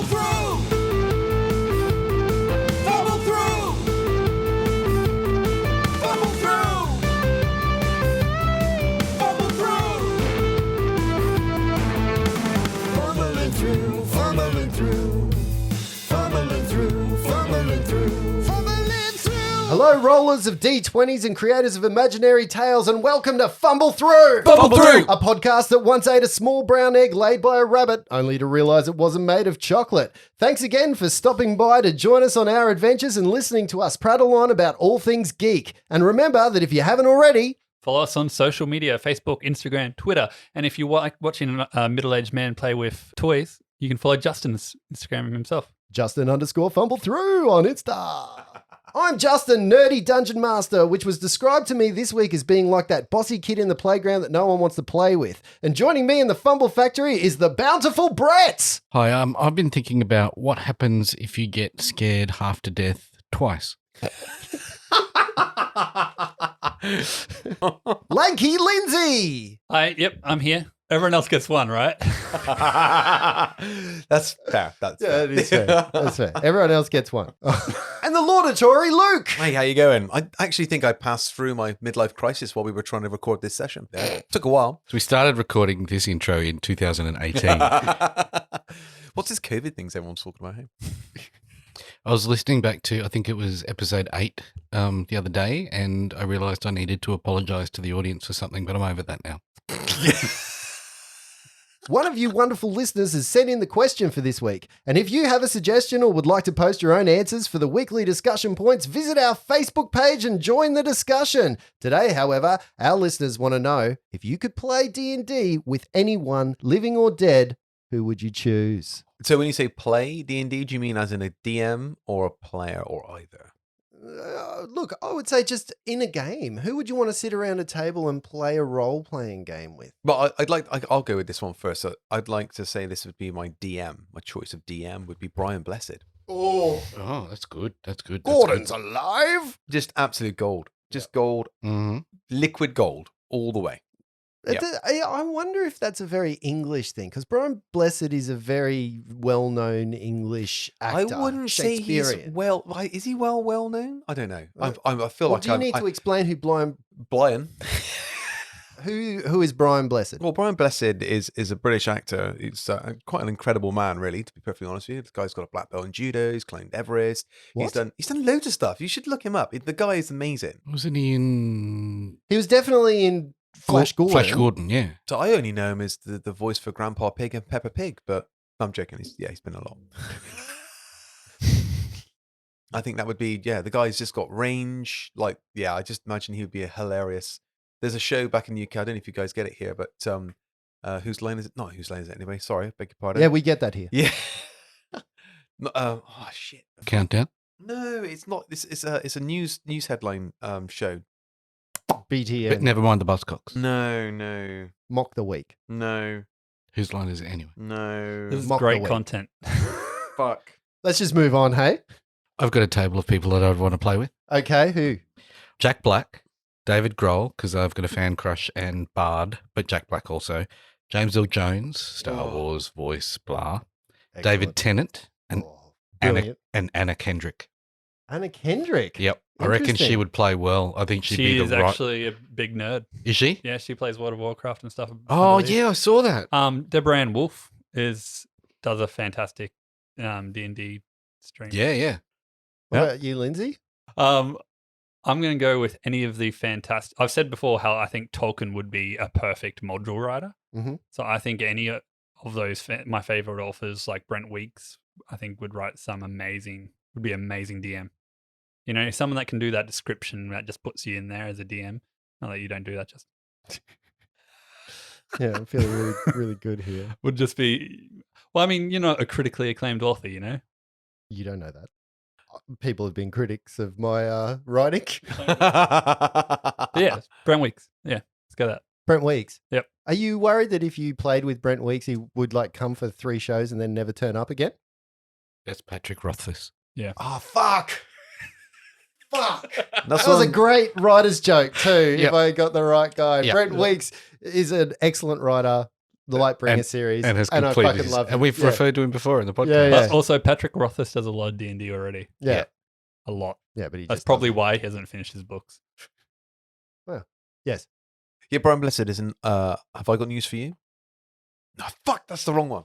Fumble through! Fumble through! Fumble through! Fumble through! Fumbling through, fumbling through. Fumbling through, fumbling through. Fumbling through! Hello, rollers of D20s and creators of imaginary tales, and welcome to Fumble Through! Fumble Through! A podcast that once ate a small brown egg laid by a rabbit, only to realise it wasn't made of chocolate. Thanks again for stopping by to join us on our adventures and listening to us prattle on about all things geek. And remember that if you haven't already, follow us on social media, Facebook, Instagram, Twitter. And if you like watching a middle-aged man play with toys, you can follow Justin's Instagram himself. Justin_Fumble_Through on Insta. I'm Justin, nerdy dungeon master, which was described to me this week as being like that bossy kid in the playground that no one wants to play with. And joining me in the Fumble Factory is the bountiful Brett. Hi, I've been thinking about what happens if you get scared half to death twice. Lanky Lindsay. Yep, I'm here. Everyone else gets one, right? That's fair. Yeah, it is fair. That's fair. Everyone else gets one. And the laudatory Luke. Hey, how you going? I actually think I passed through my midlife crisis while we were trying to record this session. Yeah. Took a while. So we started recording this intro in 2018. What's this COVID things everyone's talking about? Hey? I was listening back to, I think it was episode 8 the other day, and I realised I needed to apologise to the audience for something, but I'm over that now. One of you wonderful listeners has sent in the question for this week. And if you have a suggestion or would like to post your own answers for the weekly discussion points, visit our Facebook page and join the discussion. Today, however, our listeners want to know, if you could play D&D with anyone, living or dead, who would you choose? So when you say play D&D, do you mean as in a DM or a player or either? Look, I would say just in a game. Who would you want to sit around a table and play a role-playing game with? Well, I'll go with this one first. So I'd like to say this would be my DM. My choice of DM would be Brian Blessed. Oh, That's good. That's good. Gordon's alive. Just absolute gold. Just gold. Mm-hmm. Liquid gold all the way. I wonder if that's a very English thing, because Brian Blessed is a very well-known English actor. I wouldn't say he's well. Is he well known? I don't know. I feel like do you need to explain who Brian. Who is Brian Blessed? Well, Brian Blessed is a British actor. He's quite an incredible man, really. To be perfectly honest with you, the guy's got a black belt in judo. He's climbed Everest. What? He's done loads of stuff. You should look him up. The guy is amazing. Wasn't he in... He was definitely in Flash Gordon. Flash Gordon, yeah. So I only know him as the voice for Grandpa Pig and Peppa Pig, but I'm joking. He's been a lot. I think that would be, the guy's just got range. I just imagine he would be a hilarious. There's a show back in the UK. I don't know if you guys get it here, but Whose Line Is It? Not Whose Line Is It anyway. Sorry, beg your pardon. Yeah, we get that here. Yeah. Shit. Countdown? No, it's not. It's a news headline show. BTM. But never mind the Buzzcocks. No. Mock the Week. No. Whose line is it anyway? No. This is Mock the great week. content. Fuck. Let's just move on, hey? I've got a table of people that I'd want to play with. Okay, who? Jack Black, David Grohl, because I've got a fan crush, and Bard, but Jack Black also. James Earl Jones, Star Wars voice, blah. Excellent. David Tennant, and Brilliant. Anna Kendrick. Anna Kendrick. Yep. I reckon she Interesting. would play well. I think she'd be She the is right... actually a big nerd. Is she? Yeah, she plays World of Warcraft and stuff. I Oh, believe. yeah, I saw that. Deborah Ann Wolf does a fantastic D&D stream. Yeah. What about you, Lindsay? I'm going to go with any of the fantastic... I've said before how I think Tolkien would be a perfect module writer. Mm-hmm. So I think any of those, my favorite authors like Brent Weeks, I think would be amazing DM. You know, someone that can do that description that just puts you in there as a DM. Not that you don't do that, just Yeah, I'm feeling really, really good here. would just be... Well, I mean, you're not a critically acclaimed author, you know? You don't know that. People have been critics of my writing. Yeah, Brent Weeks. Yeah, let's go that. Brent Weeks. Yep. Are you worried that if you played with Brent Weeks, he would come for 3 shows and then never turn up again? That's Patrick Rothfuss. Yeah. Oh, fuck. Fuck. That's That was a one- great writer's joke too, if Yep. I got the right guy. Yep. Brent Weeks is an excellent writer. the Lightbringer And- series, and has I completed fucking his- love him. and we've Yeah. referred to him before in the podcast. Yeah, yeah. Also, Patrick Rothfuss does a lot of D&D already. Yeah. A lot. Yeah, but he That's just probably doesn't. why he hasn't finished his books. Yes. Yeah, Brian Blessed isn't. Have I got news for you? No, fuck, that's the wrong one.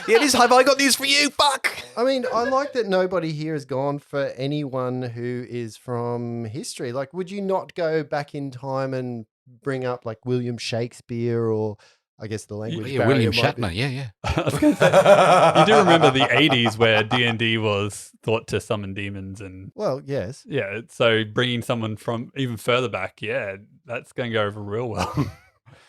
Yeah, it is. Have I got news for you? Fuck. I mean, I like that nobody here has gone for anyone who is from history. Like, would you not go back in time and bring up like William Shakespeare or I guess the language Yeah, barrier William might be- Shatner. Yeah. I was gonna say, you do remember the 80s where D&D was thought to summon demons and Well, yes. yeah, so bringing someone from even further back, yeah, that's going to go over real well.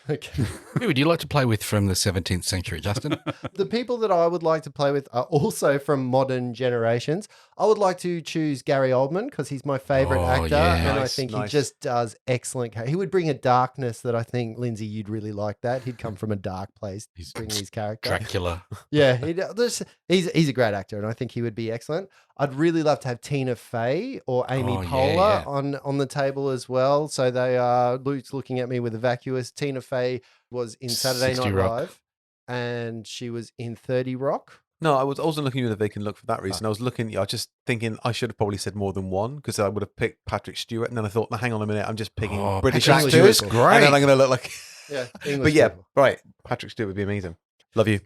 Okay. Who would you like to play with from the 17th century, Justin? The people that I would like to play with are also from modern generations. I would like to choose Gary Oldman because he's my favorite Oh, actor, yeah. and I Nice, think he nice. just does excellent. He would bring a darkness that I think, Lindsay, you'd really like that. He'd come from a dark place, He's bring his character. Dracula. Yeah, he's a great actor, and I think he would be excellent. I'd really love to have Tina Fey or Amy Oh, yeah, Poehler yeah. on the table as well. So they are. Luke's looking at me with a vacuous. Tina Fey was in Saturday 60 Night Rock. Live, and she was in 30 Rock. No, I wasn't looking at a vacant look for that reason. I was looking. I was just thinking I should have probably said more than one because I would have picked Patrick Stewart, and then I thought, no, hang on a minute, I'm just picking Oh, British Patrick actors, Stewart's and then I'm going to look like. Yeah, But English yeah, people. right, Patrick Stewart would be amazing. Love you.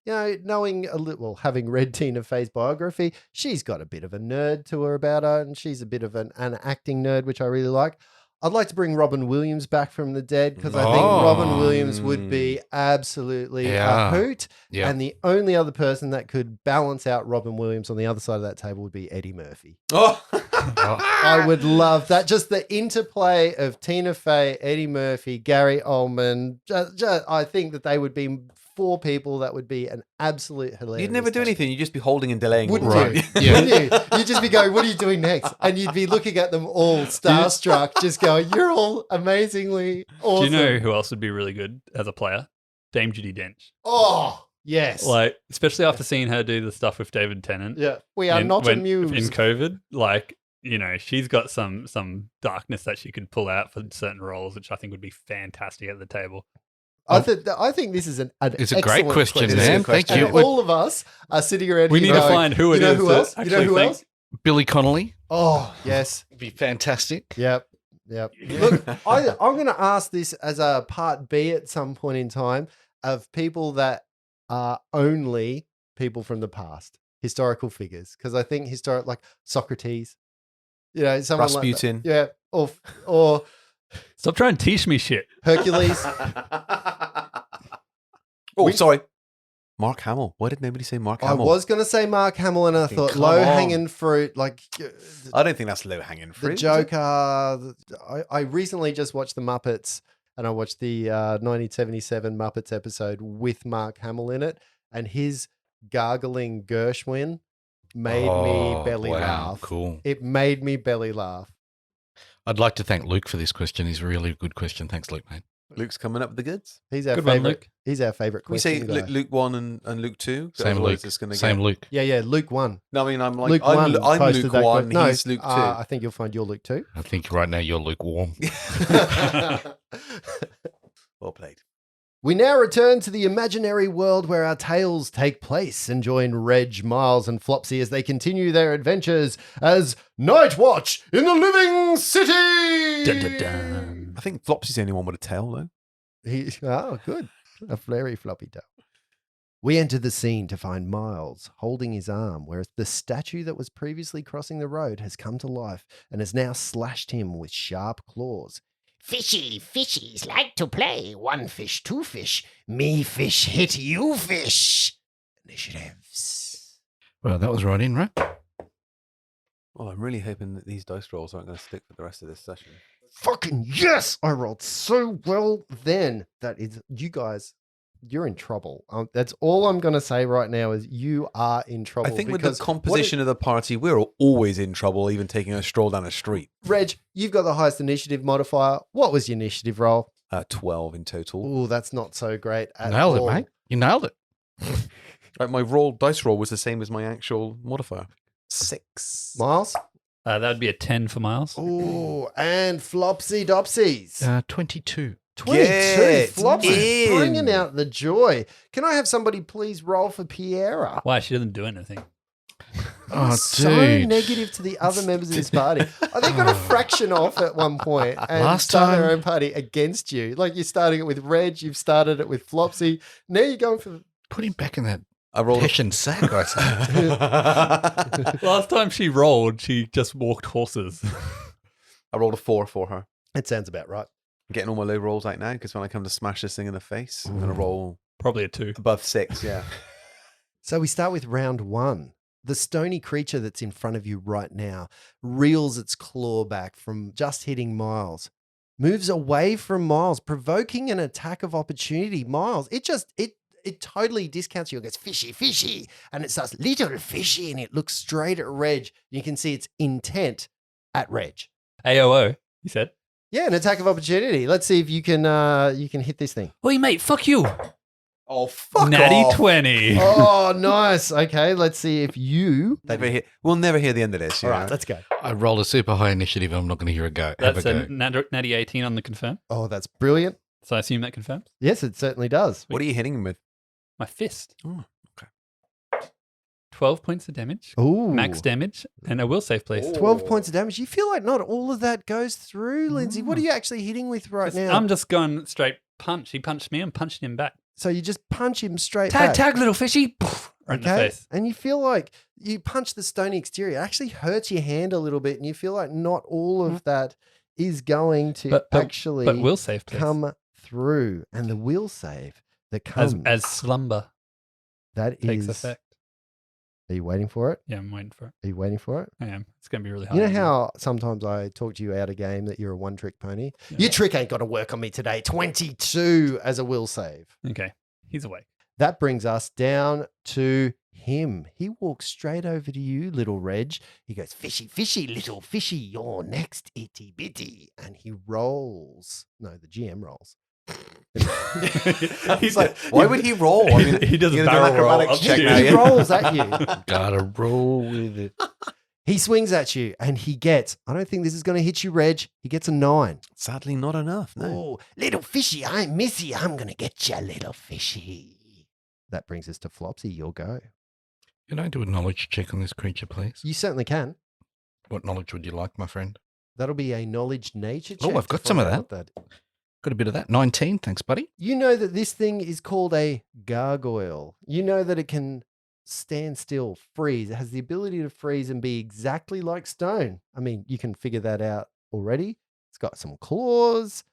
You know, knowing a little, well, having read Tina Fey's biography, she's got a bit of a nerd to her about her, and she's a bit of an acting nerd, which I really like. I'd like to bring Robin Williams back from the dead because I think Oh. Robin Williams would be absolutely Yeah. a hoot. Yeah. And the only other person that could balance out Robin Williams on the other side of that table would be Eddie Murphy. Oh, I would love that. Just the interplay of Tina Fey, Eddie Murphy, Gary Oldman. I think that they would be four people that would be an absolute hilarious. You'd never do time. anything. You'd just be holding and delaying. Wouldn't all the you? time. Yeah. Wouldn't you? You'd just be going, what are you doing next? And you'd be looking at them all starstruck, just going, you're all amazingly awesome. Do you know who else would be really good as a player? Dame Judi Dench. Oh, yes. Like, especially after seeing her do the stuff with David Tennant. Yeah. We are not amused. In COVID. Like, you know, she's got some darkness that she could pull out for certain roles, which I think would be fantastic at the table. I think this is an It's a great excellent question, It is a man. good Thank question. you. And all of us are sitting around We here need to going, find who it you know is who that else? You know actually who think- else? Billy Connolly. Oh, yes. It'd be fantastic. Yep. Look, I'm going to ask this as a part B at some point in time of people that are only people from the past, historical figures, because I think like Socrates, you know, someone Rasputin. like that. Yeah, or Stop trying to teach me shit. Hercules. Oh, sorry. Mark Hamill. Why did nobody say Mark I Hamill? was going to say Mark Hamill, and I Fucking thought come low on. hanging fruit, like I don't think that's low hanging fruit. the is it? Joker. I recently just watched the Muppets, and I watched the 1977 Muppets episode with Mark Hamill in it, and his gargling Gershwin made me belly wow, laugh. Cool. It made me belly laugh. I'd like to thank Luke for this question. It's a really good question. Thanks, Luke, mate. Luke's coming up with the goods. He's our Good one, favorite. Luke. He's our favorite Can we say question guy. Luke 1 and Luke 2? Same Luke. Same Luke. Yeah, Luke 1. No, I mean, I'm like, Luke I'm 1 I'm posted Luke that 1, question. No, he's Luke 2. I think you'll find you're Luke 2. I think right now you're lukewarm. Well played. We now return to the imaginary world where our tales take place and join Reg, Miles, and Flopsy as they continue their adventures as Night Watch in the Living City. Dun, dun, dun. I think Flopsy's the only one with a tail, though. Good. A flary floppy tail. We enter the scene to find Miles holding his arm, whereas the statue that was previously crossing the road has come to life and has now slashed him with sharp claws. Fishy fishies like to play. One fish, two fish. Me fish hit you fish. Initiatives. Well, that was right in, right? Well, I'm really hoping that these dice rolls aren't going to stick for the rest of this session. Fucking yes! I rolled so well then. That is, you guys, you're in trouble. That's all I'm going to say right now is you are in trouble. I think with because the composition of the party, we're always in trouble, even taking a stroll down a street. Reg, you've got the highest initiative modifier. What was your initiative roll? 12 in total. Oh, that's not so great at Nailed all. it, mate. You nailed it. Right, my dice roll was the same as my actual modifier. 6. Miles? That would be a 10 for Miles. Oh, and Flopsy Dopsies. 22 22. Get Flops is in. bringing out the joy. Can I have somebody please roll for Piera? Why? She doesn't do anything. Oh, So dude. negative to the other members of this party. Oh, they got a fraction off at one point and Last start their time- own party against you. Like you're starting it with Reg, you've started it with Flopsy. Now you're going for Put him back in that I rolled. Hessian sack, I say. Last time she rolled, she just walked horses. I rolled a 4 for her. it sounds about right. I'm getting all my low rolls out now because when I come to smash this thing in the face, I'm going to roll Probably a 2. above 6. Yeah. So we start with round 1. The stony creature that's in front of you right now reels its claw back from just hitting Miles, moves away from Miles, provoking an attack of opportunity. Miles, it totally discounts you and goes, fishy, fishy. And it starts, little fishy, and it looks straight at Reg. You can see its intent at Reg. AOO, you said? Yeah, an attack of opportunity. Let's see if you can hit this thing. Oi, mate, fuck you. Oh, fuck Natty off. 20. Oh, nice. Okay, let's see if you. We'll never hear the end of this. All you right, know? let's go. I rolled a super high initiative. I'm not going to hear a go. That's have a a go. natty 18 on the confirm. Oh, that's brilliant. So I assume that confirms. Yes, it certainly does. What are you hitting him with? My fist. Oh, okay. 12 points of damage. Ooh. Max damage. And a will save, please. 12 points of damage. You feel like not all of that goes through, Lindsay. What are you actually hitting with right now? I'm just going straight punch. He punched me. I'm punching him back. So you just punch him straight back. Tag, little fishy. Right in the face. And you feel like you punch the stony exterior. It actually hurts your hand a little bit, and you feel like not all of that is going to actually But will save, please. come through. And the will save that comes, As slumber that takes is. effect. Are you waiting for it? Yeah, I'm waiting for it. Are you waiting for it? I am. It's going to be really hard. You know how sometimes I talk to you out a game that you're a one-trick pony? Yeah. Your trick ain't got to work on me today. 22 as a will save. Okay. He's awake. That brings us down to him. He walks straight over to you, little Reg. He goes, fishy, fishy, little fishy, you're next, itty bitty. And he rolls. No, the GM rolls. He's like, why would he roll? I mean, He does a you're gonna do an barrel roll acrobatics up check to now, you. He yeah? rolls at you. Gotta roll with it. He swings at you and he gets, I don't think this is going to hit you, Reg. He gets a 9. Sadly, not enough. No. Oh, little fishy, I'm Missy. I'm going to get you, little fishy. That brings us to Flopsy. You'll go. Can I do a knowledge check on this creature, please? You certainly can. What knowledge would you like, my friend? That'll be a knowledge nature Oh, check. I've to got some find of out what Got a bit of that. 19, thanks, buddy. You know that this thing is called a gargoyle. You know that it can stand still, freeze. It has the ability to freeze and be exactly like stone. I mean, you can figure that out already. It's got some claws.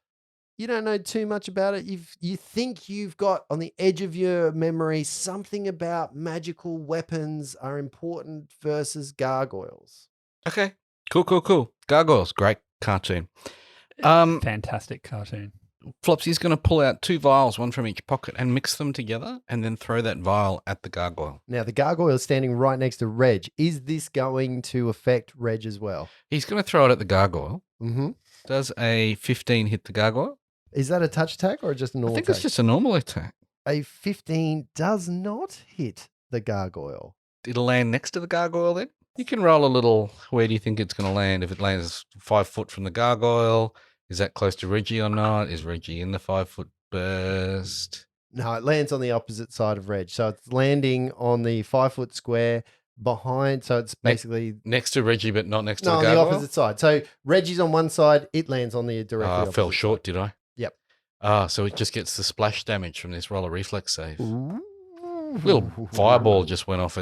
You don't know too much about it. You think you've got on the edge of your memory something about magical weapons are important versus gargoyles. Okay. Cool. Gargoyles, great cartoon. Fantastic cartoon. Flopsy's going to pull out 2 vials, one from each pocket, and mix them together and then throw that vial at the gargoyle. Now, the gargoyle is standing right next to Reg. Is this going to affect Reg as well? He's going to throw it at the gargoyle. Mm-hmm. Does a 15 hit the gargoyle? Is that a touch attack or just a I normal think attack? it's just a normal attack. A 15 does not hit the gargoyle. It'll land next to the gargoyle then? You can roll a little, where do you think it's going to land? If it lands 5 foot from the gargoyle, is that close to Reggie or not? Is Reggie in the 5 foot burst? No, it lands on the opposite side of Reg. So it's landing on the 5 foot square behind. So it's basically Next to Reggie, but not next to no, the on the gargoyle? opposite side. So Reggie's on one side, it lands on the directly I opposite fell short, did I? Yep. So it just gets the splash damage from this roller reflex save. side. Little fireball just went off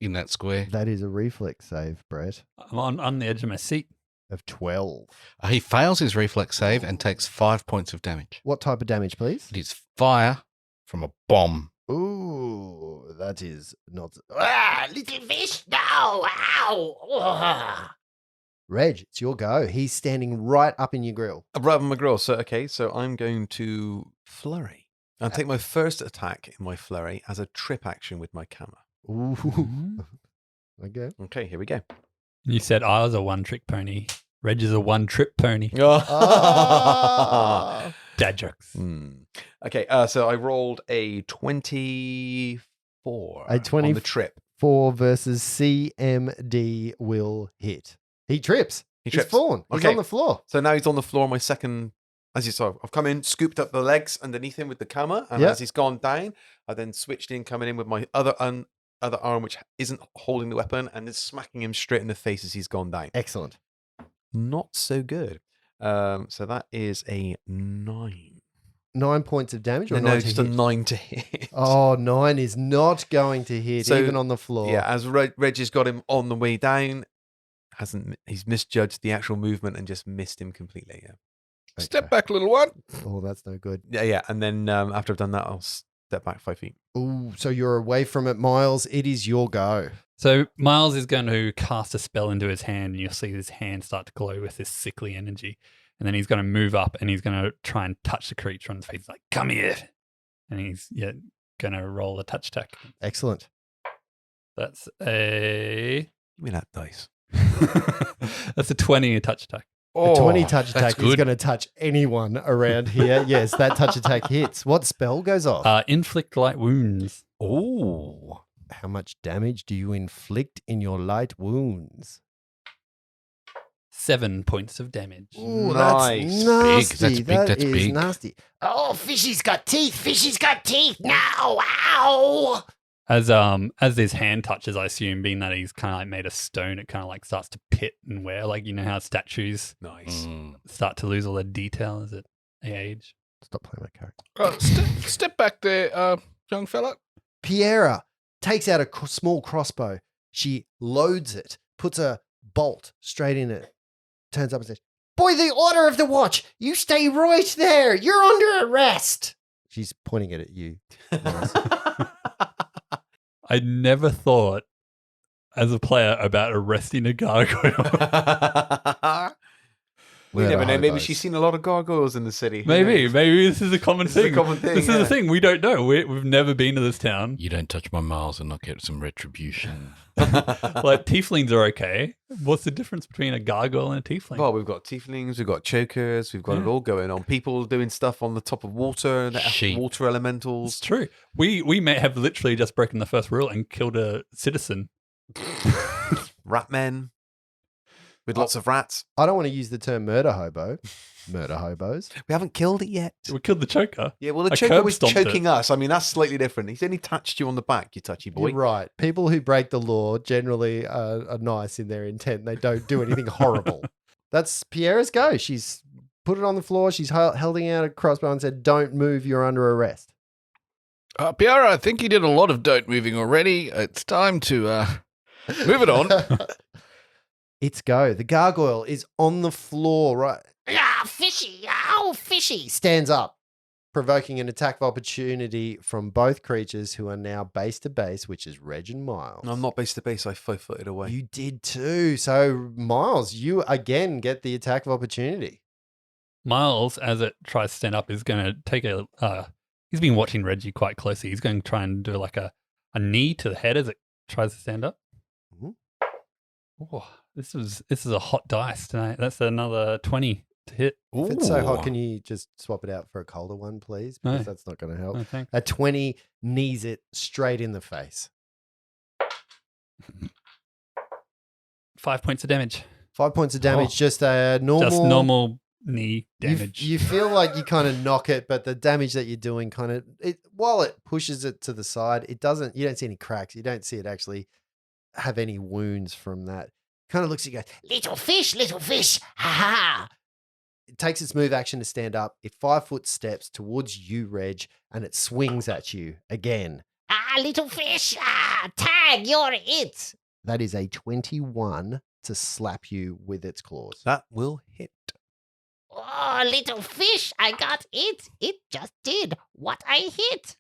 in that square. That is a reflex save, Brett, I'm on the edge of my seat. of 12. He fails his reflex save and takes 5 points of damage. What type of damage, please? It is fire from a bomb. Ooh, that is not. Ah, little fish, no! Ow! Ah. Reg, it's your go. He's standing right up in your grill. Right on my grill. So, okay, so I'm going to flurry. I'll take my first attack in my flurry as a trip action with my camera. Ooh. Mm-hmm. Okay. Okay, here we go. You said I was a one-trick pony. Reg is a one-trip pony. Ah. Dad jokes. Okay, so I rolled a 24 A 20 on the trip. 4 versus CMD will hit. He trips. He He's trips. fallen. He's Okay. on the floor. So now he's on the floor, my second As you saw, I've come in, scooped up the legs underneath him with the camera, and Yep. as he's gone down, I then switched in, coming in with my other arm, which isn't holding the weapon, and then smacking him straight in the face as he's gone down. Excellent. Not so good. So that is a 9. 9 points of damage, or No, 9 to just hit? a 9 to hit. Oh, 9 is not going to hit, So, even on the floor. Yeah, as Reggie's got him on the way down, he's misjudged the actual movement and just missed him completely. Yeah, Step back, little one. Oh, that's no good. yeah. And then after I've done that, I'll step back 5 feet. Ooh, so you're away from it, Miles. It is your go. So Miles is going to cast a spell into his hand, and you'll see his hand start to glow with this sickly energy. And then he's going to move up, and he's going to try and touch the creature on his face. He's like, come here. And he's going to roll a touch attack. Excellent. That's a... Give me that dice. That's a 20 touch attack. A 20 touch that's attack is good. going to touch anyone around here. Yes, that touch attack hits. What spell goes off? Inflict light wounds. Oh. How much damage do you inflict in your light wounds? 7 points of damage. Ooh, Nice. that's nasty. That's big, that's is big. nasty. Oh, fishy's got teeth. Fishy's got teeth now. Ow. As his hand touches, I assume, being that he's kind of like made of stone, it kind of like starts to pit and wear. Like, you know how statues Nice. start to lose all their detail as they age. Stop playing my character. Step back there, young fella. Piera takes out a small crossbow. She loads it, puts a bolt straight in it, turns up and says, By the order of the watch, you stay right there. You're under arrest. she's pointing it at you. I never thought as a player about arresting a gargoyle. We We're never the know. Maybe hobos. she's seen a lot of gargoyles in the city. Who maybe knows? this is a common This is a thing. common thing, This is yeah. the thing. We don't know. We've never been to this town. You don't touch my Miles and I'll get some retribution. Like, tieflings are okay. What's the difference between a gargoyle and a tiefling? Well, we've got tieflings, we've got chokers, we've got it Yeah. all going on. People doing stuff on the top of water, the Sheep. water It's elementals. true. We may have literally just broken the first rule and killed a citizen. Rat men with lots of rats. I don't want to use the term murder hobo. Murder hobos. We haven't killed it yet. We killed the choker. Yeah, well, the A choker curb was stomped choking us. I mean, that's slightly different. He's only touched you on the back, you touchy boy. You're right. People who break the law generally are nice in their intent. They don't do anything horrible. That's Pierre's go. She's put it on the floor. She's holding out a crossbow and said, "Don't move. You're under arrest." Piara, I think you did a lot of don't moving already. It's time to move it on. It's go. The gargoyle is on the floor, right? Ah, fishy. Ow, fishy. Stands up, provoking an attack of opportunity from both creatures who are now base to base, which is Reg and Miles. I'm not base to base. I 5-footed away. You did too. So, Miles, you again get the attack of opportunity. Miles, as it tries to stand up, is going to take a. He's been watching Reggie quite closely. He's going to try and do like a knee to the head as it tries to stand up. Mhm. Oh, this is a hot dice tonight. That's another 20 to hit. If it's so hot, Ooh. can you just swap it out for a colder one, please? No. Because that's not going to help. I think. A 20 knees it straight in the face. 5 points of damage. 5 points of damage, Oh. just a normal. Just normal knee You- damage. You feel like you kind of knock it, but the damage that you're doing kind of while it pushes it to the side, it doesn't. You don't see any cracks. You don't see it actually have any wounds from that. Kind of looks at you, goes, Little fish, little fish. Ha ha. it takes its move action to stand up. It 5-foot steps towards you, Reg, and it swings at you again. Ah, little fish. Ah, tag, you're it. That is a 21 to slap you with its claws. That will hit. Oh, little fish. I got it. It just did what I hit.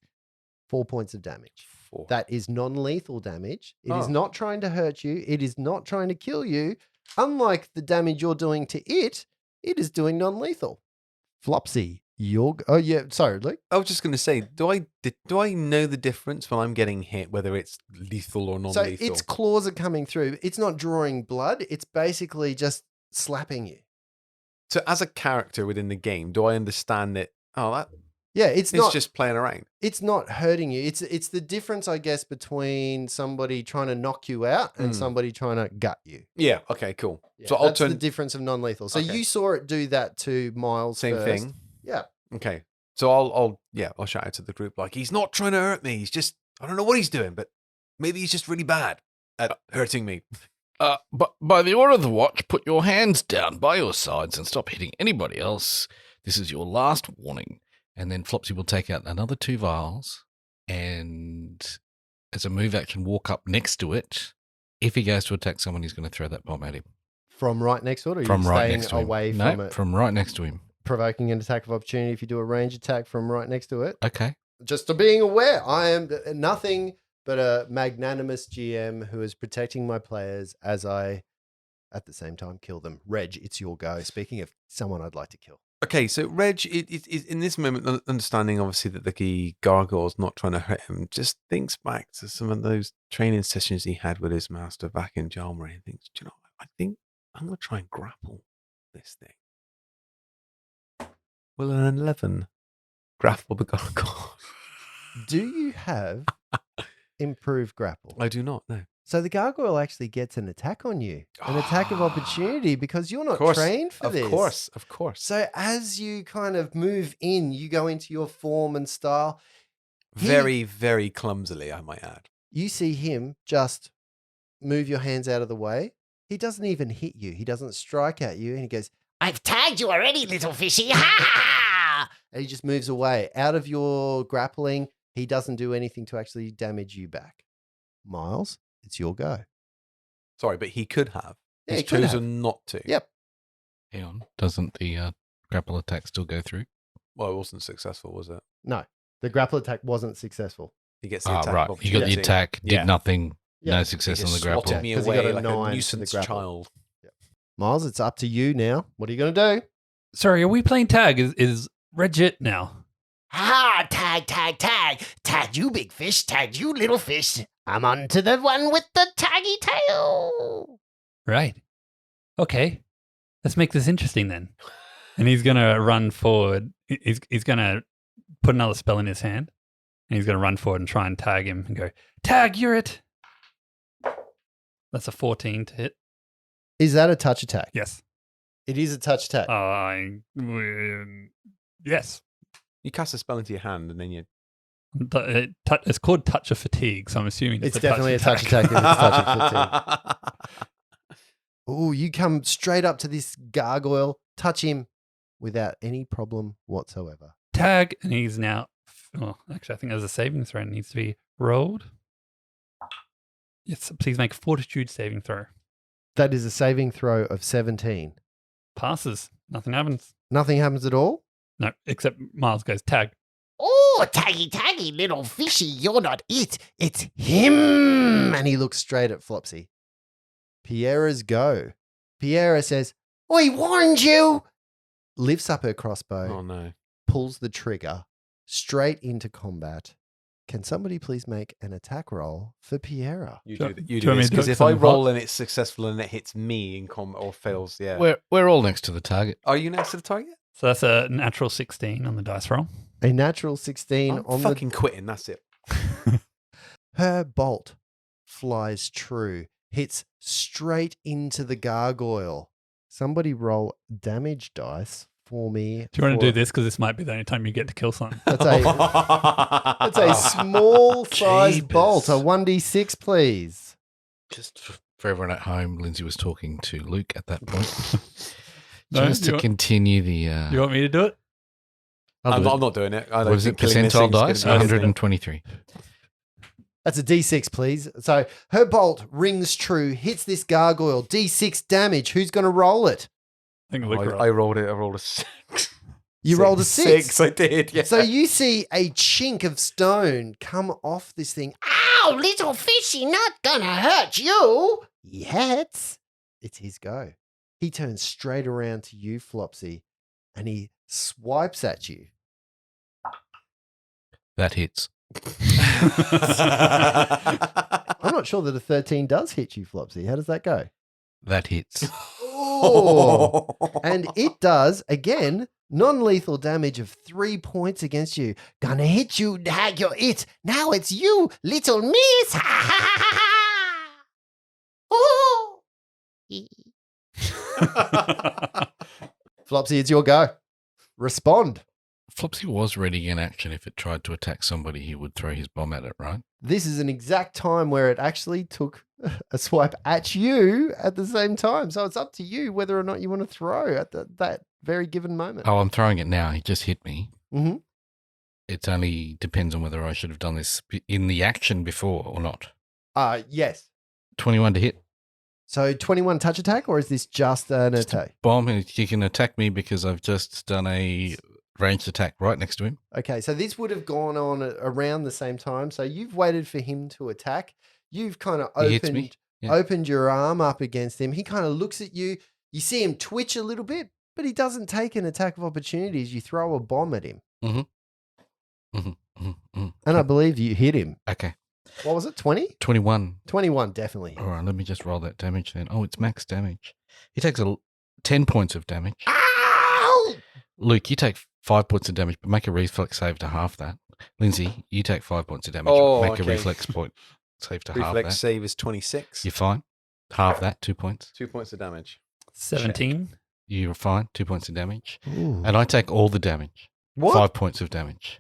4 points of damage. 4. That is non-lethal damage. It is Oh. not trying to hurt you. It is not trying to kill you. Unlike the damage you're doing to it, it is doing non-lethal. Flopsy, oh yeah, sorry, Luke. I was just going to say, do I know the difference when I'm getting hit, whether it's lethal or So non-lethal? its claws are coming through. It's not drawing blood. It's basically just slapping you. So as a character within the game, do I understand that? Oh, that Yeah, it's it's not. just playing around. It's not hurting you. It's the difference, I guess, between somebody trying to knock you out and Mm. somebody trying to gut you. Yeah. Okay. Cool. Yeah, so I'll that's the turn difference of non-lethal. So Okay. you saw it do that to Miles same first. thing. Yeah. Okay. So I'll shout out to the group like, he's not trying to hurt me. He's just, I don't know what he's doing, but maybe he's just really bad at hurting me. But by the order of the watch, put your hands down by your sides and stop hitting anybody else. This is your last warning. And then Flopsy will take out another 2 vials and, as a move action, walk up next to it. If he goes to attack someone, he's going to throw that bomb at him. From right next to it, or From you right staying next to him. away No, from it? from right next to him. Provoking an attack of opportunity if you do a range attack from right next to it. Okay. Just to being aware, I am nothing but a magnanimous GM who is protecting my players as I, at the same time, kill them. Reg, it's your go. Speaking of someone I'd like to kill. Okay, so Reg, in this moment, understanding obviously that the gargoyle's not trying to hurt him, just thinks back to some of those training sessions he had with his master back in Jalmary and thinks, do you know, I think I'm going to try and grapple this thing. Will an 11 grapple the gargoyle? Do you have improved grapple? I do not know. So the gargoyle actually gets an attack on you, an attack of opportunity, because you're not course, trained for this. Of course. So as you kind of move in, you go into your form and style. Very, very clumsily, I might add. You see him just move your hands out of the way. He doesn't even hit you. He doesn't strike at you. And he goes, I've tagged you already, little fishy. Ha ha! and he just moves away. Out of your grappling, he doesn't do anything to actually damage you back. Miles, it's your go. Sorry, but he could have. Yeah, He's he could chosen not to. Yep. Hang on. Doesn't the grapple attack still go through? Well, it wasn't successful, was it? No, the grapple attack wasn't successful. He gets the attack. Right. of You got the opportunity. attack, did Yeah. nothing, Yeah. no success He on the just grapple. swatted me 'Cause he away got a like 9 a to the nuisance grapple. child. Miles, it's up to you now. What are you going to do? Sorry, are we playing tag? Is Reg it now? Ha! Tag, tag, tag. Tagged you, big fish. Tagged you, little fish. I'm on to the one with the taggy tail. Right. Okay. Let's make this interesting then. And he's going to run forward. He's going to put another spell in his hand. And he's going to run forward and try and tag him and go, tag, you're it. That's a 14 to hit. Is that a touch attack? Yes. It is a touch attack. Yes. You cast a spell into your hand and then you... It's called Touch of Fatigue, so I'm assuming It's a definitely a touch attack if it's touch of fatigue. Oh, you come straight up to this gargoyle, touch him without any problem whatsoever. Tag, and he's now... Oh, actually, I think there's a saving throw that needs to be rolled. Yes, please make a fortitude saving throw. That is a saving throw of 17. Passes. Nothing happens. Nothing happens at all? No, except Miles goes, tag. Oh, taggy, taggy, little fishy. You're not it. It's him. And he looks straight at Flopsy. Piera's go. Piera says, I warned you. Lifts up her crossbow, Oh, no. pulls the trigger, straight into combat. Can somebody please make an attack roll for Piera? You Do do, you you want me this, to because do if I some roll and it's successful and it hits me in combat or fails, yeah. We're all next to the target. Are you next to the target? So that's a natural 16 on the dice roll. A natural 16 I'm on fucking quitting, that's it. her bolt flies true, hits straight into the gargoyle. Somebody roll damage dice for me. Do you want to do this? Because this might be the only time you get to kill something. That's a small sized Jeepers. bolt. A 1d6, please. Just for everyone at home, Lindsay was talking to Luke at that point. No, Just you to want- continue the... You want me to do it? I'm not doing it. I what don't was it? think killing this Percentile thing's gonna dice? be anything. 123. That's a d6, please. So her bolt rings true, hits this gargoyle. D6 damage. Who's going to roll it? I think Oh, Luke I rolled it. I rolled a 6. You rolled a 6. I did, yeah. So you see a chink of stone come off this thing. Ow, little fishy, not gonna hurt you. Yet, it's his go. He turns straight around to you, Flopsy, and he swipes at you. That hits. I'm not sure that a 13 does hit you, Flopsy. How does that go? That hits. Oh, and it does, again, non-lethal damage of 3 points against you. Gonna hit you, tag you're it. Now it's you, little miss. Ha ha ha ha. Oh. Flopsy, it's your go. Respond. Flopsy was ready in action. If it tried to attack somebody, he would throw his bomb at it, right? This is an exact time where it actually took a swipe at you at the same time. So it's up to you whether or not you want to throw at that very given moment. Oh, I'm throwing it now. He just hit me. Mm-hmm. It only depends on whether I should have done this in the action before or not. Yes. 21 to hit. So 21 touch attack, or is this just an Just a attack? bomb. And he can attack me because I've just done a ranged attack right next to him. Okay, so this would have gone on around the same time. So you've waited for him to attack. You've kind of He hits me. Yeah. opened your arm up against him. He kind of looks at you. You see him twitch a little bit, but he doesn't take an attack of opportunity as you throw a bomb at him. And I believe you hit him. Okay. What was it, 20? 21. 21, definitely. All right, let me just roll that damage then. Oh, it's max damage. He takes 10 points of damage. Ow! Luke, you take 5 points of damage, but make a reflex save to half that. Lindsay, you take 5 points of damage. Oh, make a okay. reflex point save to half Reflex that. save is 26. You're fine. Half that, 2 points. 2 points of damage. 17. You're fine, 2 points of damage. Ooh. And I take all the damage. What? 5 points of damage.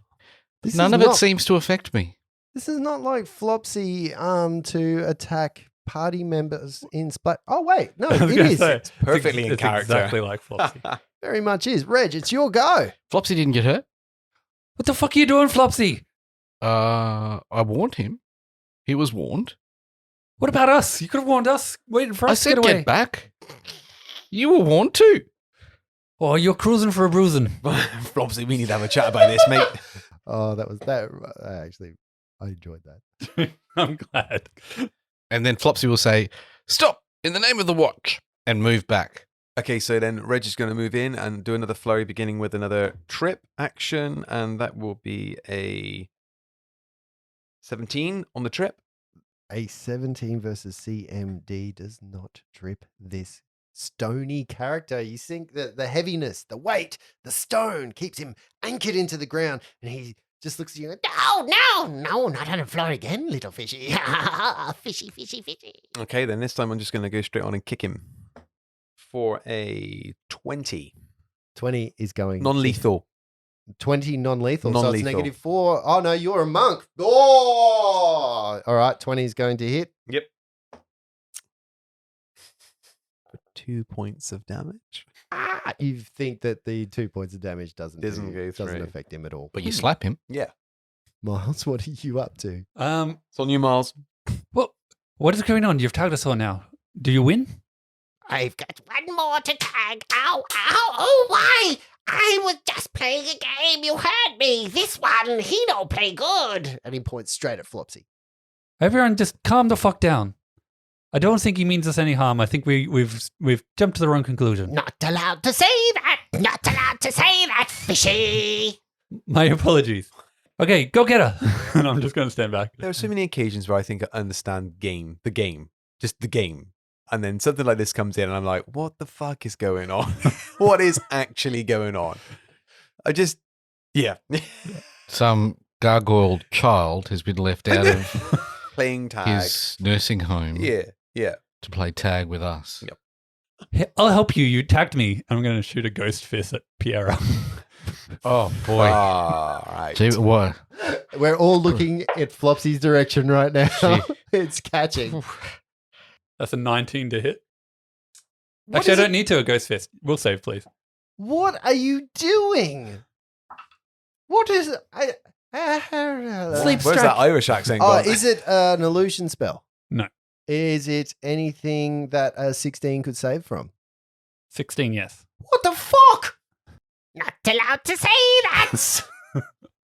This None is of it not- seems to affect me. This is not like Flopsy to attack party members in Splat. Oh, wait. No, I was it gonna is. say, It's perfectly in it's character. Exactly like Flopsy. Very much is. Reg, it's your go. Flopsy didn't get hurt. What the fuck are you doing, Flopsy? I warned him. He was warned. What about us? You could have warned us. Waiting for I us to said get away. get back. You were warned too. Oh, you're cruising for a bruising. Flopsy, we need to have a chat about this, mate. Oh, that was that. Actually, I enjoyed that. I'm glad. And then Flopsy will say, stop in the name of the watch and move back. Okay, so then Reg is going to move in and do another flurry, beginning with another trip action, and that will be a 17 on the trip. A 17 versus CMD does not trip this stony character. You think that the heaviness, the weight, the stone keeps him anchored into the ground, and he just looks at you and No, not on the floor again, little fishy. Fishy, fishy, fishy. Okay, then this time I'm just going to go straight on and kick him for a 20. 20 is going Non-lethal. 20 non-lethal. So it's Non-lethal. -4. Oh, no, you're a monk. Oh! All right, 20 is going to hit. Yep. 2 points of damage. You think that the 2 points of damage doesn't go through. affect him at all. But you slap him. Yeah. Miles, what are you up to? It's on you, Miles. What is going on? You've tagged us all now. Do you win? I've got one more to tag. Ow, ow, oh, why? I was just playing a game. You heard me. This one, he don't play good. And he points straight at Flopsy. Everyone, just calm the fuck down. I don't think he means us any harm. I think we've jumped to the wrong conclusion. Not allowed to say that. Not allowed to say that, fishy. My apologies. Okay, go get her. And I'm just going to stand back. There are so many occasions where I think I understand the game, just the game. And then something like this comes in and I'm like, what the fuck is going on? What is actually going on? Yeah. Some gargoyled child has been left out of Playing tag. his nursing home Yeah. to play tag with us. Yep. Hey, I'll help you. You tagged me. I'm going to shoot a ghost fist at Piero. Oh, boy. Right. Gee, what? We're all looking at Flopsy's direction right now. Gee. It's catching. That's a 19 to hit. What Actually, I is don't it- need to. A ghost fist. We'll save, please. What are you doing? What is it? Sleep Where's strike. that Irish accent Oh, gone? is it an illusion spell? No. Is it anything that a 16 could save from? 16, yes. What the fuck? Not allowed to say that.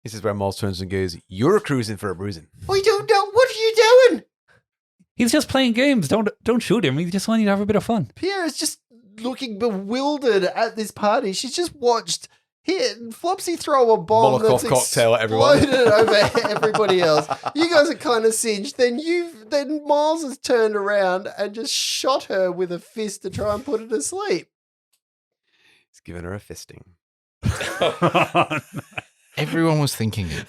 This is where Miles turns and goes, you're cruising for a bruising. We don't know. What are you doing? He's just playing games. Don't shoot him. We just want you to have a bit of fun. Pierre is just looking bewildered at this party. She's just watched Flopsy throw a bomb Molotov that's cocktail at everyone. exploded over everybody else. You guys are kind of singed. Then Miles has turned around and just shot her with a fist to try and put her to sleep. He's giving her a fisting. Everyone was thinking it.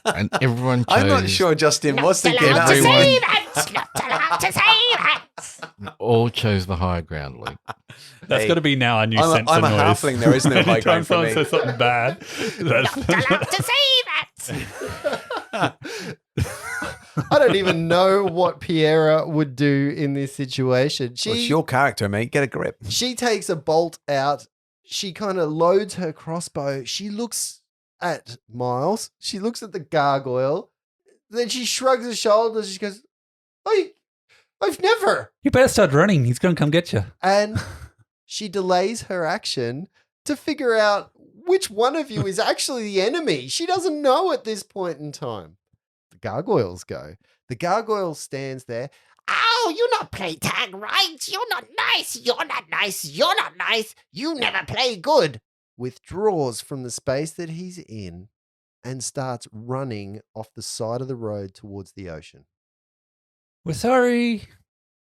And everyone chose. I'm not sure Justin was Not thinking allowed that. to everyone- say that. Not allowed to say that. All chose the high ground, Luke. That's Hey, got to be now our new I'm sensor a noise. halfling, there is no high Anytime ground for someone me. says something bad, Not that's, allowed to say that. I don't even know what Piera would do in this situation. Well, it's your character, mate. Get a grip. She takes a bolt out. She kind of loads her crossbow. She looks at Miles. She looks at the gargoyle. Then she shrugs her shoulders. She goes, I've never. you better start running. He's going to come get you. And she delays her action to figure out which one of you is actually the enemy. She doesn't know at this point in time. The gargoyles go. The gargoyle stands there. Oh, you not play tag, right? You're not nice. You're not nice. You're not nice. You never play good. Withdraws from the space that he's in and starts running off the side of the road towards the ocean. We're sorry.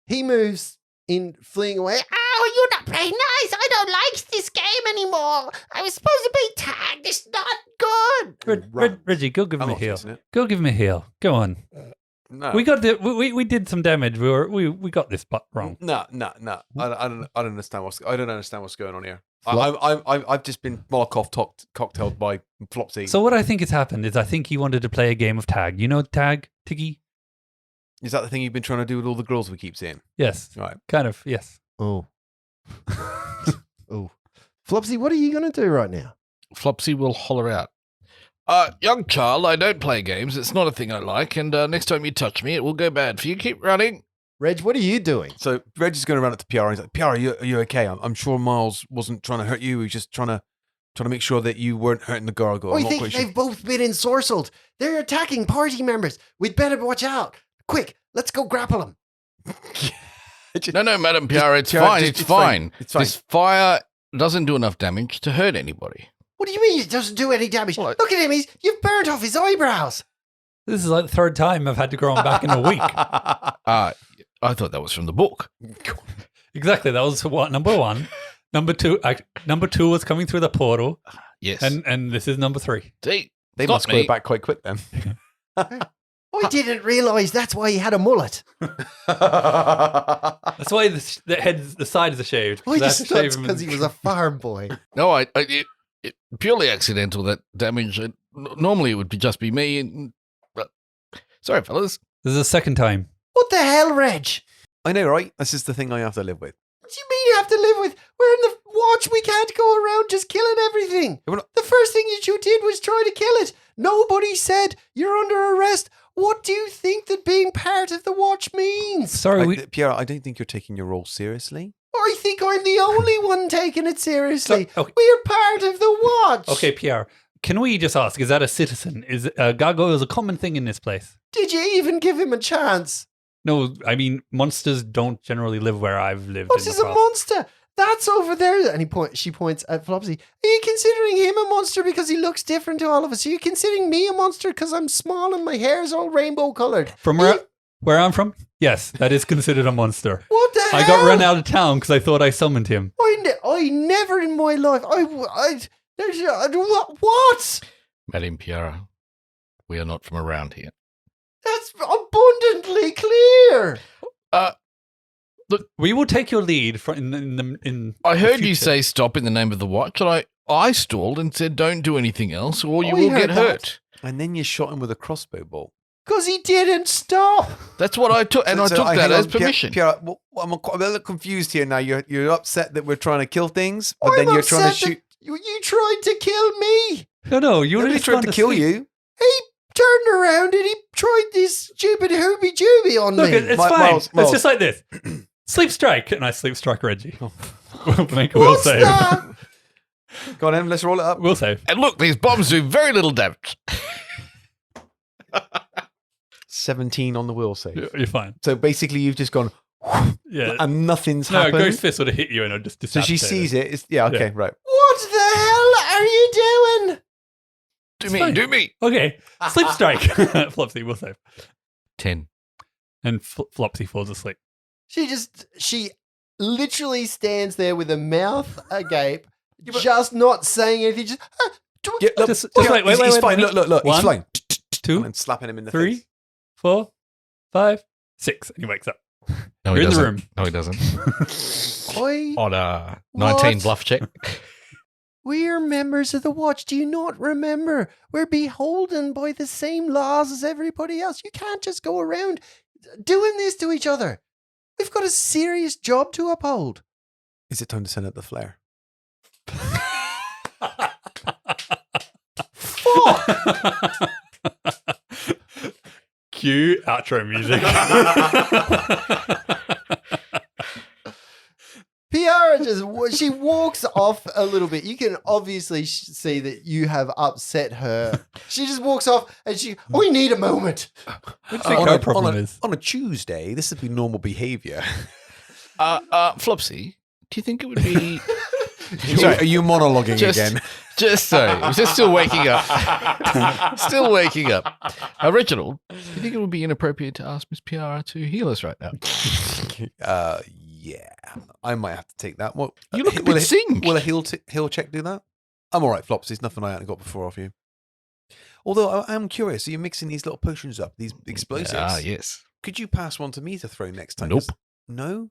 He moves in, fleeing away. Oh, you're not playing nice. I don't like this game anymore. I was supposed to be tagged. It's not good. Run. Reggie, go give him I'm a off, heal. isn't it? Go give him a heal. Go on. No. We got we did some damage. We got this wrong. No. I don't understand what's going on here. I've just been Molotov cocktailed by Flopsy. So what I think has happened is I think he wanted to play a game of tag. You know tag, Tiggy? Is that the thing you've been trying to do with all the girls we keep seeing? Yes. Right. Kind of, yes. Oh. Oh. Flopsy, what are you going to do right now? Flopsy will holler out. Young child, I don't play games. It's not a thing I like. And next time you touch me, it will go bad for you. Keep running. Reg, what are you doing? So Reggie's going to run up to Piara. He's like, Piara, are you okay? I'm sure Miles wasn't trying to hurt you. He was just trying to make sure that you weren't hurting the gargoyle. I I'm not think quite they've sure. both been ensorcelled. They're attacking party members. We'd better watch out. Quick, let's go grapple them. No, Madam Piara, it's Piara, fine. just- It's it's fine. fine. It's fine. This fire doesn't do enough damage to hurt anybody. What do you mean it doesn't do any damage? Well, Look at him. You've burnt off his eyebrows. This is like the third time I've had to grow them back in a week. I thought that was from the book. Exactly. That was what number one. Number two was coming through the portal, Yes. and this is number three. See, They it's not must go me. back quite quick then. I didn't realise that's why he had a mullet. That's why the sides are shaved. I That's just thought shave 'em because he and- was a farm boy. No, it purely accidental, that damage. Normally, it would just be me. But sorry, fellas. This is the second time. What the hell, Reg? I know, right? This is the thing I have to live with. What do you mean you have to live with? We're in the watch. We can't go around just killing everything. We're not- The first thing you did was try to kill it. Nobody said you're under arrest. What do you think that being part of the watch means? Sorry, Piara, I don't think you're taking your role seriously. I think I'm the only one taking it seriously. So- okay. We're part of the watch. Okay, Pierre, can we just ask, is that a citizen? Is gargoyles a common thing in this place? Did you even give him a chance? No, I mean, monsters don't generally live where I've lived. This in is the a past. monster. That's over there. And she points at Flopsy. Are you considering him a monster because he looks different to all of us? Are you considering me a monster because I'm small and my hair is all rainbow coloured? From where I'm from? Yes, that is considered a monster. What the hell? I got run out of town because I thought I summoned him. I never in my life. What? Madam Piara, we are not from around here. That's abundantly clear. We will take your lead in I heard the you future. say stop in the name of the watch, and I stalled and said don't do anything else or you I will heard get that. hurt. And then you shot him with a crossbow bolt. Because he didn't stop. That's what I took, and I took that hang as on, permission. Piara, I'm a little confused here now. You're upset that we're trying to kill things, but I'm then you're trying to upset that shoot. You tried to kill me. No, you Nobody just tried gone to kill sleep. you. He turned around and he tried this stupid hooby dooby on Look, me. it's Mi- fine. Miles. It's just like this. Sleep strike, and I sleep strike Reggie. Oh. We'll make a will What's save. that? Go on, then, let's roll it up. We'll save. And look, these bombs do very little damage. 17 on the will save. You're fine. So basically, you've just gone, Yeah. and nothing's No, happened. Ghost Fist would have hit you and it just So she sees it. It's, yeah, okay, Yeah. right. What the hell are you doing? Do It's me, fine. do me. Okay. Sleep strike. Flopsy, we'll save. 10. And Flopsy falls asleep. She literally stands there with a mouth agape, just not saying anything. Just, Yeah, look, Just yeah, wait, he's wait, fine. wait. Look, he's One, fine. two, And slapping him in the 3, face. 4, 5, 6. And he wakes up. No, You're he in the doesn't. room. No, he doesn't. On a What? 19 bluff check. We're members of the Watch. Do you not remember? We're beholden by the same laws as everybody else. You can't just go around doing this to each other. We've got a serious job to uphold. Is it time to send out the flare? Cue outro music. Piara she walks off a little bit. You can obviously see that you have upset her. She just walks off and we need a moment. What do you think her problem is? On a Tuesday, this would be normal behavior. Flopsy, do you think it would be... Sorry, are you monologuing again? Just so. Just still waking up. Still waking up. Reginald, do you think it would be inappropriate to ask Miss Piara to heal us right now? Yeah. I might have to take that. Well, You look a bit singed. Will a heal check do that? I'm all right, Flops. There's nothing I haven't got before off you. Although I am curious, are you mixing these little potions up, these explosives? Ah, yes. Could you pass one to me to throw next time? Nope. No?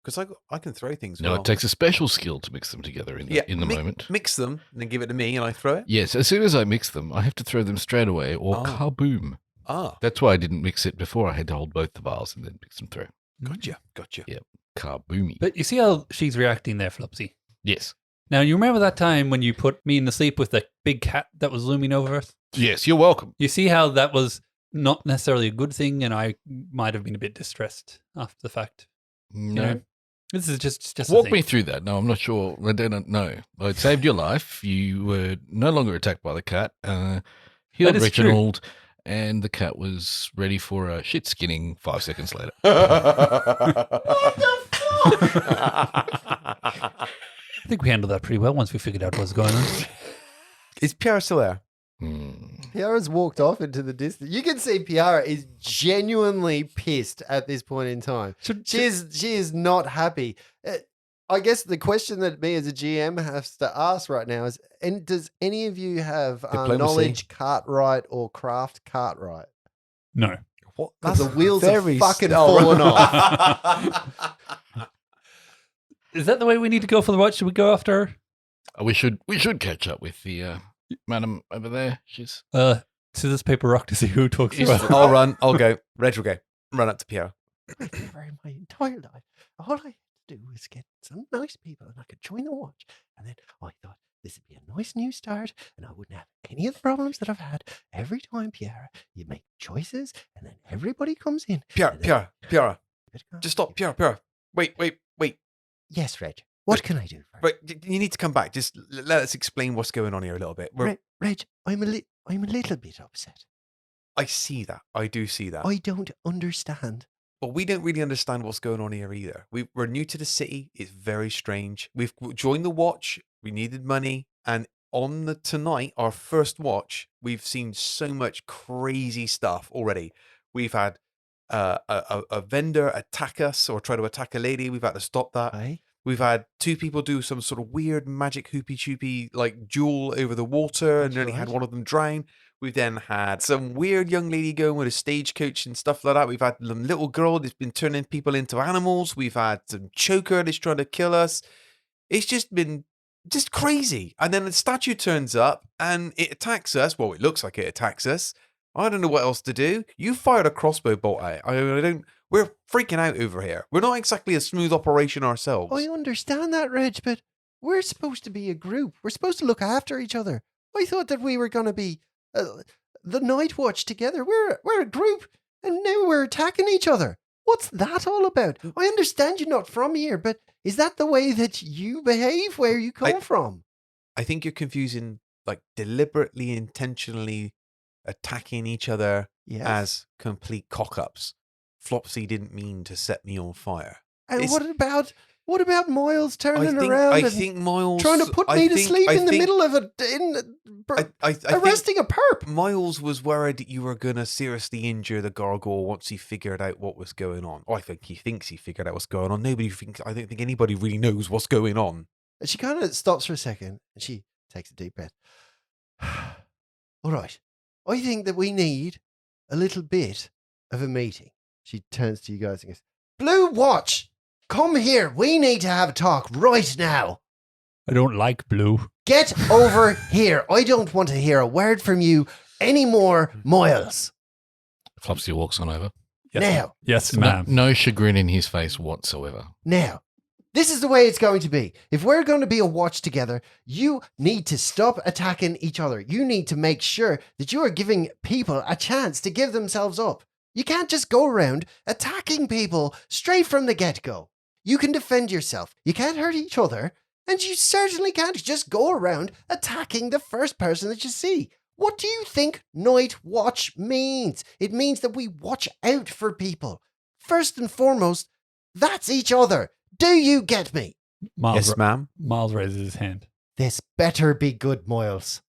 Because I can throw things No, well. it takes a special skill to mix them together in the moment. Mix them and then give it to me and I throw it? Yes, as soon as I mix them, I have to throw them straight away or kaboom. Ah, That's why I didn't mix it before. I had to hold both the vials and then mix them through. gotcha. Yeah. Kaboomy. But you see how she's reacting there, Flopsy. Yes. Now, you remember that time when you put me in the sleep with the big cat that was looming over us? Yes, you're welcome. You see how that was not necessarily a good thing, and I might have been a bit distressed after the fact. No. You know? This is just a Walk thing. me through that. No, I'm not sure. I don't know. I saved your life. You were no longer attacked by the cat. Healed That is true. Reginald, and the cat was ready for a shit skinning 5 seconds later. I think we handled that pretty well once we figured out what was going on. Is Pierre still there? Piara's walked off into the distance. You can see Piara is genuinely pissed at this point in time. She is not happy. I guess the question that me as a GM has to ask right now is, does any of you have Diplomacy. knowledge Cartwright or craft Cartwright? No. What? Because the wheels have very fucking oh, fallen off. Is that the way we need to go for the watch? Should we go after her? We should catch up with the madam over there. She's Scissors, paper, rock to see who talks Is first. I'll run. I'll go. Reg will go. Run up to Pierre. Never in my entire life, all I had to do was get some nice people and I could join the watch. And then I thought this would be a nice new start and I wouldn't have any of the problems that I've had. Every time, Pierre, you make choices and then everybody comes in. Pierre, and then- Pierre. Just stop. Pierre. Wait. Yes, Reg. What can I do for you? Wait, you need to come back. Just let us explain what's going on here a little bit. Reg, I'm a little bit upset. I see that. I do see that. I don't understand. But we don't really understand what's going on here either. We're new to the city. It's very strange. We've joined the watch. We needed money. And on tonight, our first watch, we've seen so much crazy stuff already. We've had a vendor attack us or try to attack a lady. We've had to stop that. Aye. We've had 2 people do some sort of weird magic hoopy choopy like duel over the water and That's nearly had right. one of them drown. We've then had some weird young lady going with a stagecoach and stuff like that. We've had the little girl that's been turning people into animals. We've had some choker that's trying to kill us. It's just been just crazy. And then the statue turns up and it attacks us. Well, it looks like it attacks us. I don't know what else to do. You fired a crossbow bolt at it. I don't. We're freaking out over here. We're not exactly a smooth operation ourselves. I understand that, Reg, but we're supposed to be a group. We're supposed to look after each other. I thought that we were going to be the night watch together. We're a group, and now we're attacking each other. What's that all about? I understand you're not from here, but is that the way that you behave where you come from? I think you're confusing like deliberately, intentionally attacking each other Yes. as complete cock-ups. Flopsy didn't mean to set me on fire. And it's- what about Miles turning I around and think Miles trying to put me to sleep in the middle of I think arresting a perp? Miles was worried that you were going to seriously injure the gargoyle once he figured out what was going on. I think he thinks he figured out what's going on. I don't think anybody really knows what's going on. And she kind of stops for a second and she takes a deep breath. All right. I think that we need a little bit of a meeting. She turns to you guys and goes, Blue Watch, come here. We need to have a talk right now. I don't like blue. Get over here. I don't want to hear a word from you anymore, Miles. Flopsy walks on over. Yes, Now. yes, No, ma'am. no chagrin in his face whatsoever. Now, this is the way it's going to be. If we're going to be a watch together, you need to stop attacking each other. You need to make sure that you are giving people a chance to give themselves up. You can't just go around attacking people straight from the get-go. You can defend yourself. You can't hurt each other. And you certainly can't just go around attacking the first person that you see. What do you think Night Watch means? It means that we watch out for people. First and foremost, that's each other. Do you get me? Miles, Yes, ma'am. Miles raises his hand. This better be good, Miles.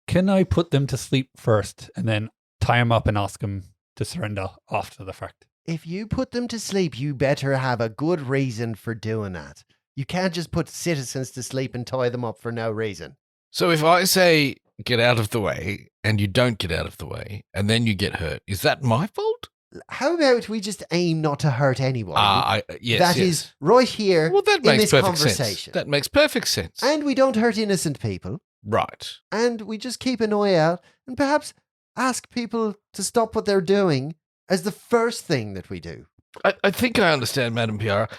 Can I put them to sleep first and then tie them up and ask them to surrender after the fact? If you put them to sleep, you better have a good reason for doing that. You can't just put citizens to sleep and tie them up for no reason. So if I say get out of the way and you don't get out of the way and then you get hurt, is that my fault? How about we just aim not to hurt anyone? Yes. That yes. is right here Well, that in makes this perfect conversation. sense. That makes perfect sense. And we don't hurt innocent people. Right. And we just keep an eye out and perhaps ask people to stop what they're doing as the first thing that we do. I think I understand, Madam Piara.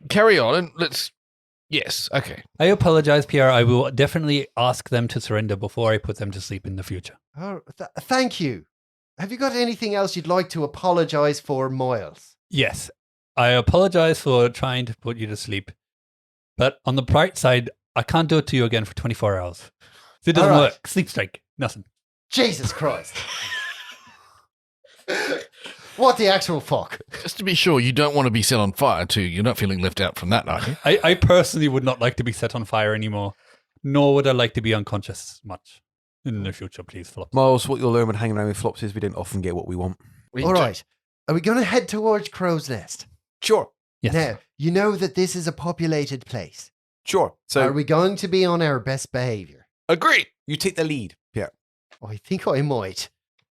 Carry on and let's... Yes, okay. I apologize, Pierre. I will definitely ask them to surrender before I put them to sleep in the future. Oh, thank you. Have you got anything else you'd like to apologize for, Miles? Yes, I apologize for trying to put you to sleep. But on the bright side, I can't do it to you again for 24 hours. It doesn't All right. work. Sleep strike. Nothing. Jesus Christ. What the actual fuck? Just to be sure, you don't want to be set on fire too. You're not feeling left out from that, are you? I personally would not like to be set on fire anymore, nor would I like to be unconscious much in the future, please, Flop. Miles, what you'll learn when hanging around with flops is we don't often get what we want. All right. Are we going to head towards Crow's Nest? Sure. Yes. Now, you know that this is a populated place. Sure. So Are we going to be on our best behavior? Agree. you take the lead, Pierre. I think I might.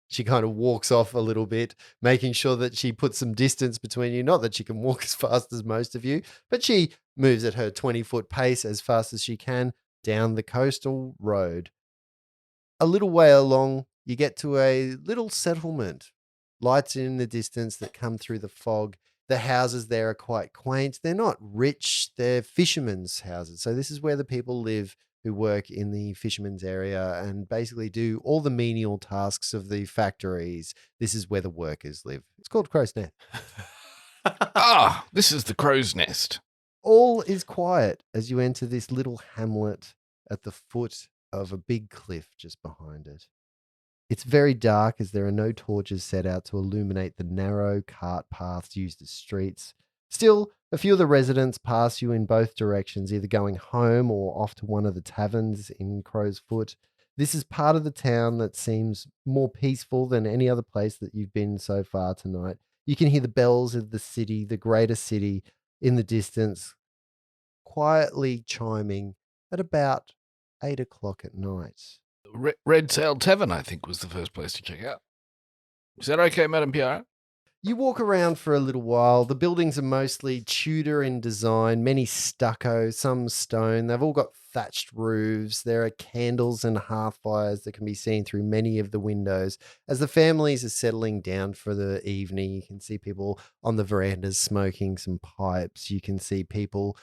She kind of walks off a little bit, making sure that she puts some distance between you. Not that she can walk as fast as most of you, but she moves at her 20-foot pace as fast as she can down the coastal road. A little way along, you get to a little settlement. Lights in the distance that come through the fog. The houses there are quite quaint. They're not rich. They're fishermen's houses. So this is where the people live who work in the fishermen's area and basically do all the menial tasks of the factories. This is where the workers live. It's called Crow's Nest. Ah, this is the crow's nest. All is quiet as you enter this little hamlet at the foot of a big cliff just behind it. It's very dark as there are no torches set out to illuminate the narrow cart paths used as streets. Still, a few of the residents pass you in both directions, either going home or off to one of the taverns in Crow's Foot. This is part of the town that seems more peaceful than any other place that you've been so far tonight. You can hear the bells of the city, the greater city, in the distance, quietly chiming at about 8 o'clock at night. Red Sail Tavern, I think, was the first place to check out. Is that okay, Madam Piara? You walk around for a little while. The buildings are mostly Tudor in design, many stucco, some stone. They've all got thatched roofs. There are candles and hearth fires that can be seen through many of the windows. As the families are settling down for the evening, you can see people on the verandas smoking some pipes. You can see people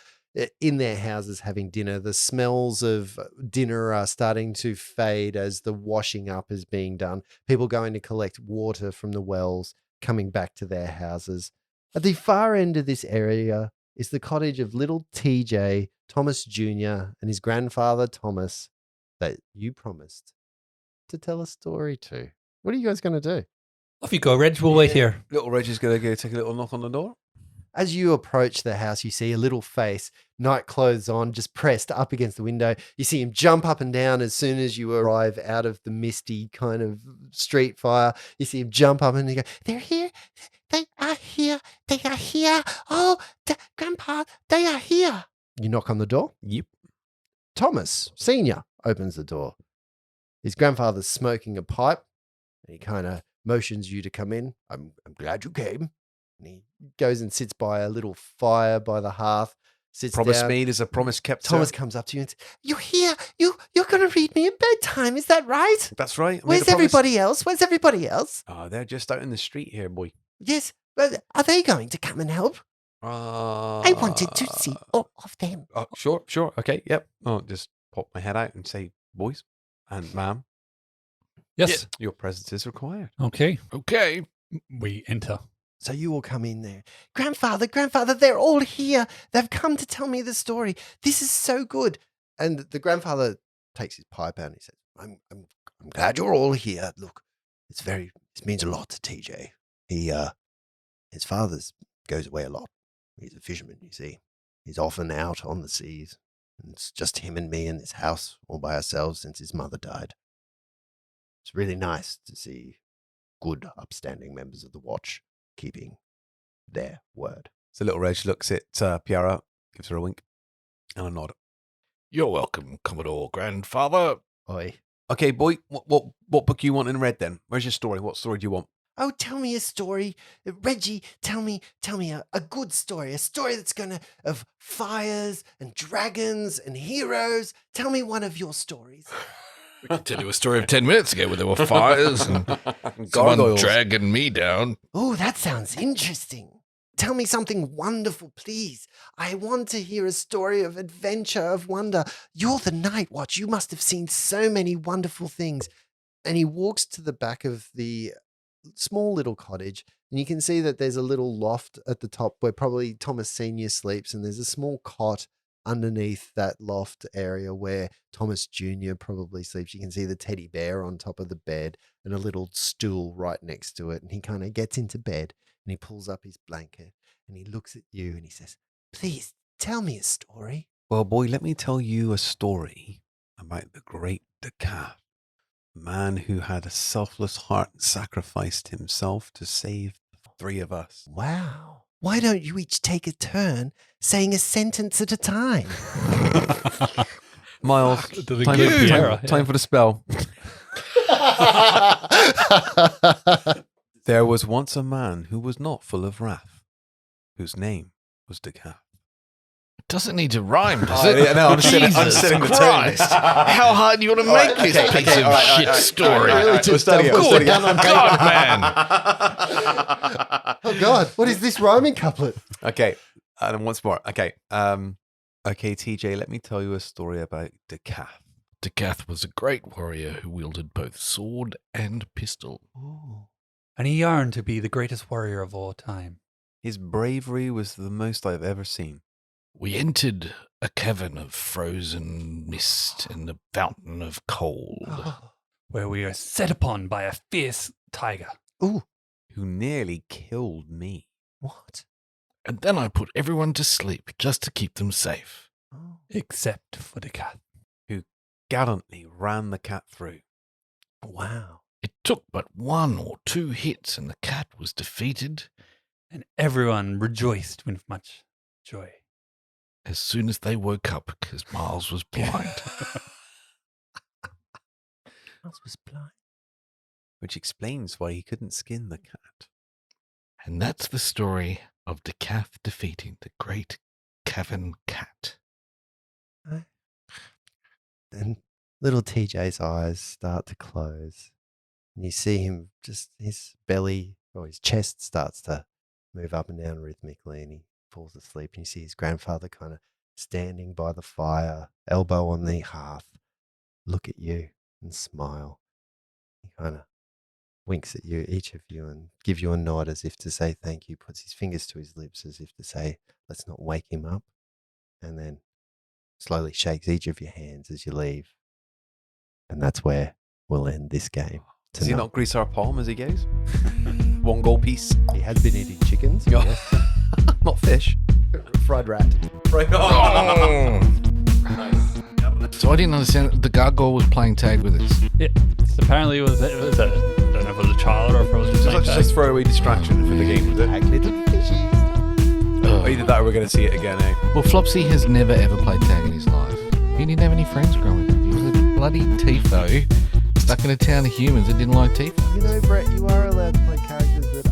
in their houses having dinner. The smells of dinner are starting to fade as the washing up is being done. People going to collect water from the wells, coming back to their houses. At the far end of this area is the cottage of little TJ, Thomas Jr., and his grandfather Thomas that you promised to tell a story to. What are you guys going to do? Off you go, Reg. We'll wait here. Little Reggie's going to go take a little knock on the door. As you approach the house, you see a little face, night clothes on, just pressed up against the window. You see him jump up and down as soon as you arrive out of the misty kind of street fire. You see him jump up and you go, "They're here. They are here. They are here. Oh, Grandpa, they are here." You knock on the door. Yep. Thomas, Sr., opens the door. His grandfather's smoking a pipe. And he kind of motions you to come in. I'm glad you came. And he goes and sits by a little fire by the hearth, sits Promise down. made is a promise kept. Thomas sir. comes up to you and says, "You're here. You're going to read me a bedtime. Is that right? That's right. I made Where's a promise. everybody else? Where's everybody else? Oh, they're just out in the street here, boy. Yes, but are they going to come and help? I wanted to see all of them." Sure. Okay, yep. I'll just pop my head out and say, boys and ma'am, Yes. your presence is required. Okay. Okay. We enter. So you all come in there. Grandfather, they're all here. They've come to tell me the story. This is so good. And the grandfather takes his pipe out and he says, I'm glad you're all here. Look, this means a lot to TJ. His father goes away a lot. He's a fisherman, you see. He's often out on the seas. And it's just him and me in this house all by ourselves since his mother died. It's really nice to see good, upstanding members of the watch keeping their word. So little Reg looks at Piara, gives her a wink and a nod. You're welcome, Commodore Grandfather. Oi. Okay, boy, what book you want in red then? Where's your story? What story do you want? Oh, tell me a story. Reggie, tell me a good story. A story that's of fires and dragons and heroes. Tell me one of your stories. We could tell you a story of 10 minutes ago where there were fires and someone Gargoyles. dragging me down. Oh, that sounds interesting. Tell me something wonderful, please. I want to hear a story of adventure, of wonder. You're the Night Watch. You must have seen so many wonderful things. And he walks to the back of the small little cottage, and you can see that there's a little loft at the top where probably Thomas Sr. sleeps, and there's a small cot underneath that loft area where Thomas Jr. probably sleeps. You can see the teddy bear on top of the bed and a little stool right next to it. And he kind of gets into bed and he pulls up his blanket and he looks at you and he says, "Please tell me a story." Well, boy, let me tell you a story about the great Decaf, a man who had a selfless heart and sacrificed himself to save the three of us. Wow. Why don't you each take a turn saying a sentence at a time? Miles, Does it time, give for, Piera? time for the spell. There was once a man who was not full of wrath, whose name was Decaf. It doesn't need to rhyme, does Oh, it? yeah, no, I'm setting Jesus the tone. Christ. How hard do you want to make this piece of shit story? Really We're just studying it, we're double studying down on God, man. Oh God, what is this rhyming couplet? Okay, and then once more. Okay, okay, TJ, let me tell you a story about Decaf. Decath was a great warrior who wielded both sword and pistol. And he yearned to be the greatest warrior of all time. His bravery was the most I've ever seen. We entered a cavern of frozen mist and a fountain of cold. Where we are set upon by a fierce tiger. Ooh, Who nearly killed me. what? And then I put everyone to sleep just to keep them safe. Oh. Except for the cat. Who gallantly ran the cat through. Wow. It took but 1 or 2 hits and the cat was defeated. And everyone rejoiced with much joy. As soon as they woke up, because Miles was blind. Miles was blind. Which explains why he couldn't skin the cat. And that's the story of Decath defeating the great cavern cat. Then little TJ's eyes start to close. And you see him just, his belly or his chest starts to move up and down rhythmically, and he falls asleep. And you see his grandfather kind of standing by the fire, elbow on the hearth, look at you and smile. He kind of winks at you, each of you, and give you a nod as if to say thank you, puts his fingers to his lips as if to say, let's not wake him up, and then slowly shakes each of your hands as you leave. And that's where we'll end this game. Does he tonight. not grease our palm as he goes? 1 goal piece. He has been eating chickens. Yeah. yes. Not fish. Fried rat. Right. Oh. So I didn't understand. The gargoyle was playing tag with us. Yeah. Apparently it was a, I don't know if it was a child or if it was just like Just throwaway distraction for the game, was it? Tag little fishies. Or either that or we're going to see it again, eh? Well, Flopsy has never ever played tag in his life. He didn't have any friends growing up. He was a bloody tifo stuck in a town of humans that didn't like tifo. You know, Brett, you are allowed to play characters that